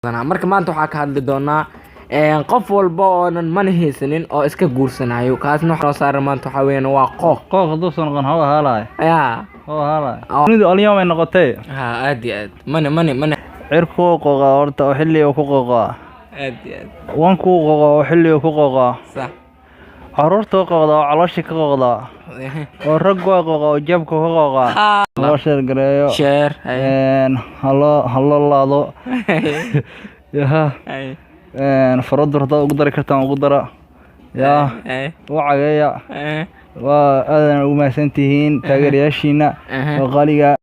marka maanta waxaa ka hadli doonaa qof walba oonan mana haysanin oo iska guursanayo kaasna waxa soo saaray maanta waxa weeyaan waa qooq hadduu noqon hawa haalay dunidu alyawm ay noqotay aad iyo aad mana cirku qoqa horta oo xilli uu ku qoqa aad iyo aad wanku qoqa oo xilli uu ku qoqa sax caruurta qoqda oo calooshi ka qoqda oo rag qoqa oo jabka ka qoqa loo sheer gareeyo halo laado yaha faradurda ugu dari kartaan ugu dara yaa wacageeya waa aadan ugu mahadsantihiin taageerayaashiina oo qaaliga.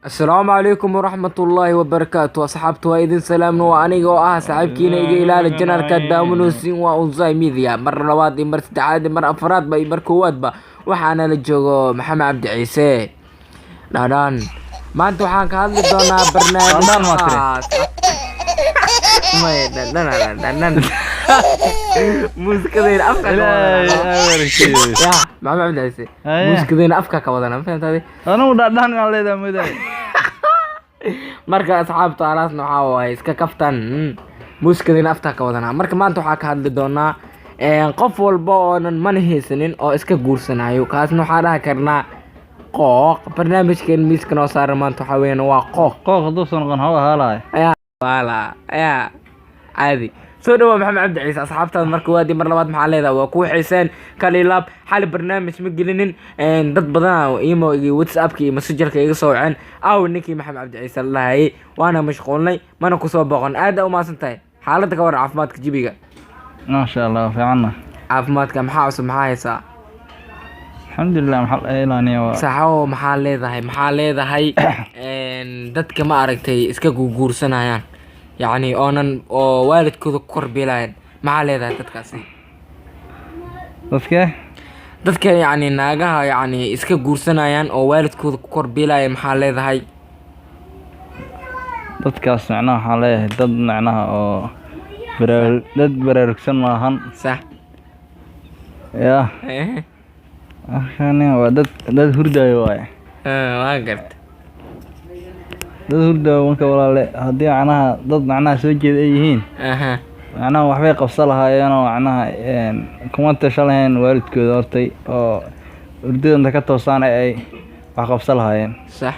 السلام عليكم ورحمة الله وبركاته أصحابتي وإذن سلامنا وأنيقو صاحبكينا إيجي إلى الجنال كدامنو سين وأنزاي ميديا مرة رواد مر استعاد مر أفراد با مر كواد با وحانا لجوغو محمد عبد عيسى نادان ما انتو حانك هذا دونا برنامج خاص لا موسيقى أفكا يا محمد عبد عيسى موسيقى أفكا كوادنا فهمت هذه أنا ودان على ذا مداي marka asxaabta alaasna waxa way iska kaftan muusikadina afta ka wadana marka maanta waxa ka hadli doonaa qof walba oonan mana haysanin oo iska guursanayo kaasna waxa dhaha karnaa qooq barnaamijkeen miiska noo saaray maanta waxa weeyaan waa qooq hadduu noqon hawa haalay ayaa caadi soo dhawaad maxamed cabdi ciise asxaabtaada marka waadi mar labaad maxaa leedahay waa ku xiiseen kalilaab xali barnaamij ma gelinin dad badan imo whatsappka iyo messengerka iga soo waceen ninkii maxamed cabdi ciise lahaayay waana mashquulnay mana ku soo boqon aad u maasan tahay xaaladda ka war caafimaadka jibiga maasha Allah fiicana caafimaadka maxaa cusub maxaa haysaa alxamdulilah maxaa ilaaniyo saxo maxaa leedahay dadka ma aragtay iska guursanayaan يعني أنا والد كذا كربيلان ما عليه ذا تتكاسي دتك يعني ناقها يعني إسكا جورسنا يعني أو والد كذا كربيلان ما عليه ذا هاي دتكاس معناها عليه دد معناها أو دد بريركسن ماهن صح يا عشان هو دد هردا يواي ما قلت dad hurda wanka walaale hadii macnaha dad macnaha soo jeed ay yihiin macnaha waxbay qabsan lahaayeen oo macnaha kuma tashaleen waalidkooda hortay oo hurdada ka toosaan ay wax qabsan lahaayeen sax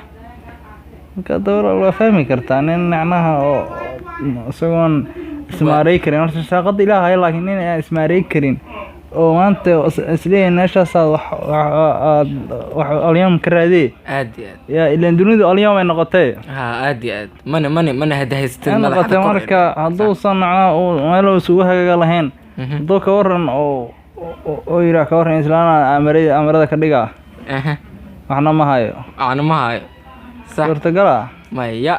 marka dawra waa fahmi kartaa nin macnaha oo isagoon ismaaray karin horta shaqada ilaahay laakiin nin aan ismaaray karin oo maanta isleeyahay meeshaas wax alyawm ka raadiyay aad ya ilaan dunidu alyawm ay noqotay aad mana hadahaysteen noqotay marka hadduusan macnaha meel isugu hagaga lahayn hadduu ka waran oo yidhaa ka waran islaana amarada ka dhiga waxna ma hayo suurtagala maya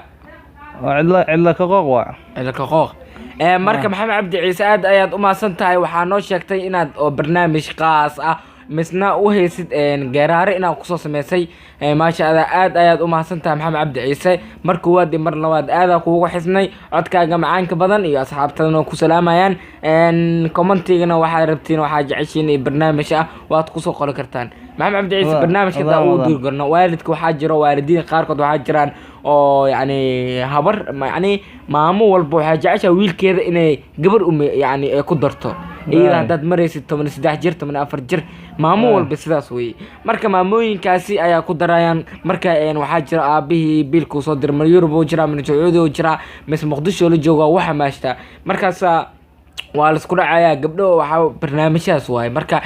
cidla ka qooq waa cidla ka qooq marka maxamed cabdi ciise aad ayaad u maasan tahay waxaa noo sheegtay inaad oo barnaamij qaas ah misna u haysid garaare inaad kusoo sameysay maasha Allah aad ayaad u maasan tahay maxamed cabdi ciise markuu waadi mar labaad aad kuugu xisnay codkaaga macaanka badan iyo asxaabtadana ku salaamayaan commentigana waxaad rabtiin waxaad jeceshiin barnaamij ah waad kusoo qori kartaan maxamed cabdi ciise barnaamijka daa uu dirgorno waalidka waxaa jiro waalidiin qaarkood waxaa jiraan oo yani habar yani maamo walba waxaa jeceshaa wiilkeeda inay gabar yani ku darto iyada haddaad maraysid 13 jir 14 jir maamo walba sidaas weeye marka maamooyinkaasi ayaa ku darayaan marka waxaa jira aabihii biilku soo dirmay Yurub oo jira min Sacuudi oo jira mis Muqdisho la jooga waxa maashta markaas waa la isku dhacayaa gabdho waxa barnaamijyaas waay marka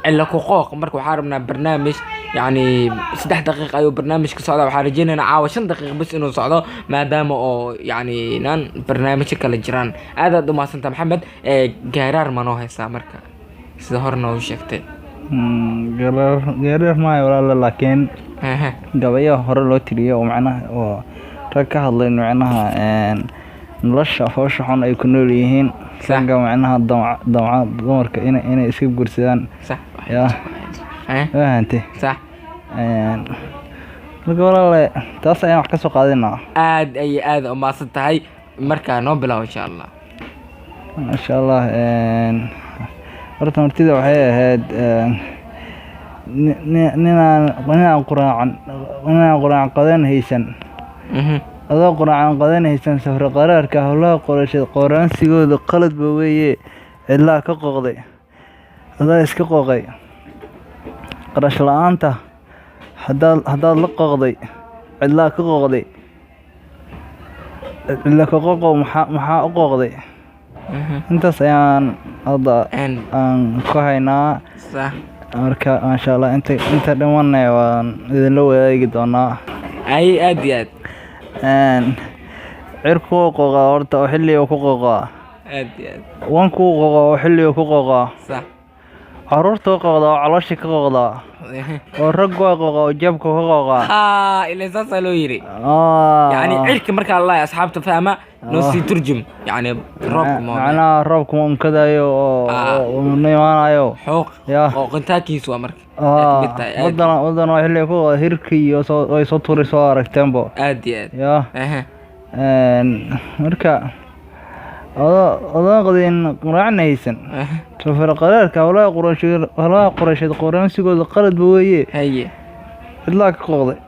cilla ku qooq marka waxaa rabnaa barnaamij يعني 3 دقائق أيوة برنامج كسعودة وحارجينا عاوة 5 دقائق بس إنه صعدة ما دام أو يعني نان برنامج كلا جيران هذا دوما سنت محمد قرار ما نوه سامرك سهرنا وشكت قرار ما ولا لكن قبيا هر لو تريه ومعناه ركها الله إنه معناها نلشة فوش حنا يكونوا ليهين سانجا معناها ضمع ضمرك إنا يسيب قرصان صح يا أنت صح marka walaal taas ayaan wax ka soo qaadinaa aad oo maasan tahay marka noo bilaw insha Allah horta martida waxay ahayd ninaan quraan qadan haysan adoo quraacan qadanaysan safar qaraarka howlaha qoraansigooda qaladba weeye cidlaa ka qooqday adaa iska qooqay qarash la-aanta haddaad la qooqday cidlaa ka qooqday cidla ka qooqo maxaa u qooqday intaas ayaan hadda aan ku haynaa marka maasha allah inta dhimanna waan idinla wadaagi doonaa aad iyo aad cirku qooqaa horta oo xilliga ku qooqaa aad iyo aad wankuu qooqaa oo xilliga ku qooqaa sax caruurta qooqdaa oo caloosha ka qooqdaa oo rag waa qooqaa oo jabka ka qooqaa ilaa saasaa loo yiri yani cirka markaa la asxaabta fahma noo sii turjum yani roobka macnaha roobka ma unkadayo oo imaanayo xooq oo qintaakiisu waa marka wadan waa xilliga ku qooqdaa hirkii way soo turi soo aragteenbo aad iyo aad marka odoo qadin quraacna haysan safar qaraarka howlaha qoraysheed qoraansigooda qaladba weeye haye cidlaa ka qooqday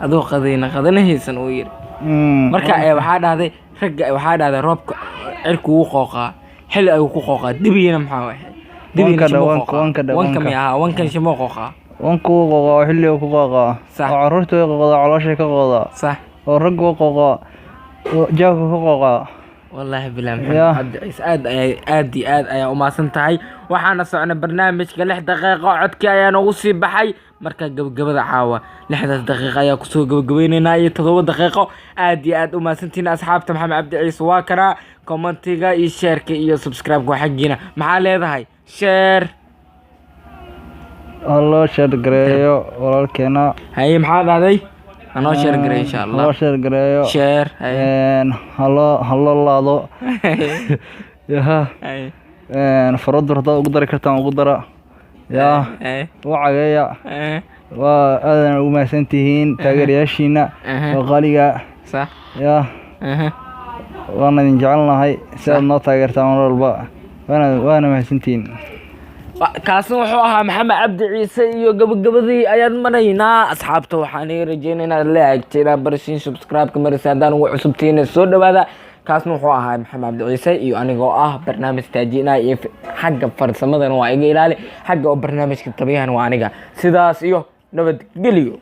adoo qadana haysan uu yiri marka waxaa dhahday ragga waxaa dhahday roobka cirku wuu qooqaa xilli ayuu ku qooqaa dibiyana maxaa waay wanka mi ahaa wankan shimo qooqaa wanku wuu qooqaa oo xilliga ku qooqaa oo caruurta way qooqdaa calooshay ka qooqdaa sax oo ragga waa qooqaa oo jaabka ka qooqaa والله بلا محمد عيسى آد أيا وماسن تاي وحنا صعنا برنامج كلح دقيقة عدك أيا نوصي بحي مركا قبل عاوة لحظة دقيقة أيا كسو قبل ناي تضو دقيقة آد وماسن تينا أصحاب محمد عبد العزيز واكرا كومنتيغا يشارك إيو سبسكرايب حقينا محال هاي شير الله شير قريو ولكن هاي محال هذي أنا شير قري إن شاء الله الله شير قريو شير هلا الله يا فرد رضا وقدر كرتان وقدر يا وعجيا وأنا وما سنتهين تاجر ياشينا وغالية صح يا وأنا نجعلنا هاي سألنا تاجر تمر الباء وأنا ما سنتين kaasna wuxuu ahaa maxamed cabdi ciise iyo gabagabadii ayaan maraynaa asxaabta waxaan rajeynaa inaad la eegteen barsiin subscribe ka marisa hadaan ugu cusubtiin soo dhawaada kaasna wuxuu ahaa maxamed cabdi ciise iyo anigoo ah barnaamij taajina iyo xagga farsamadana waa iga ilaali xagga oo barnaamijka tabiyahan waa aniga sidaas iyo nabadgelyo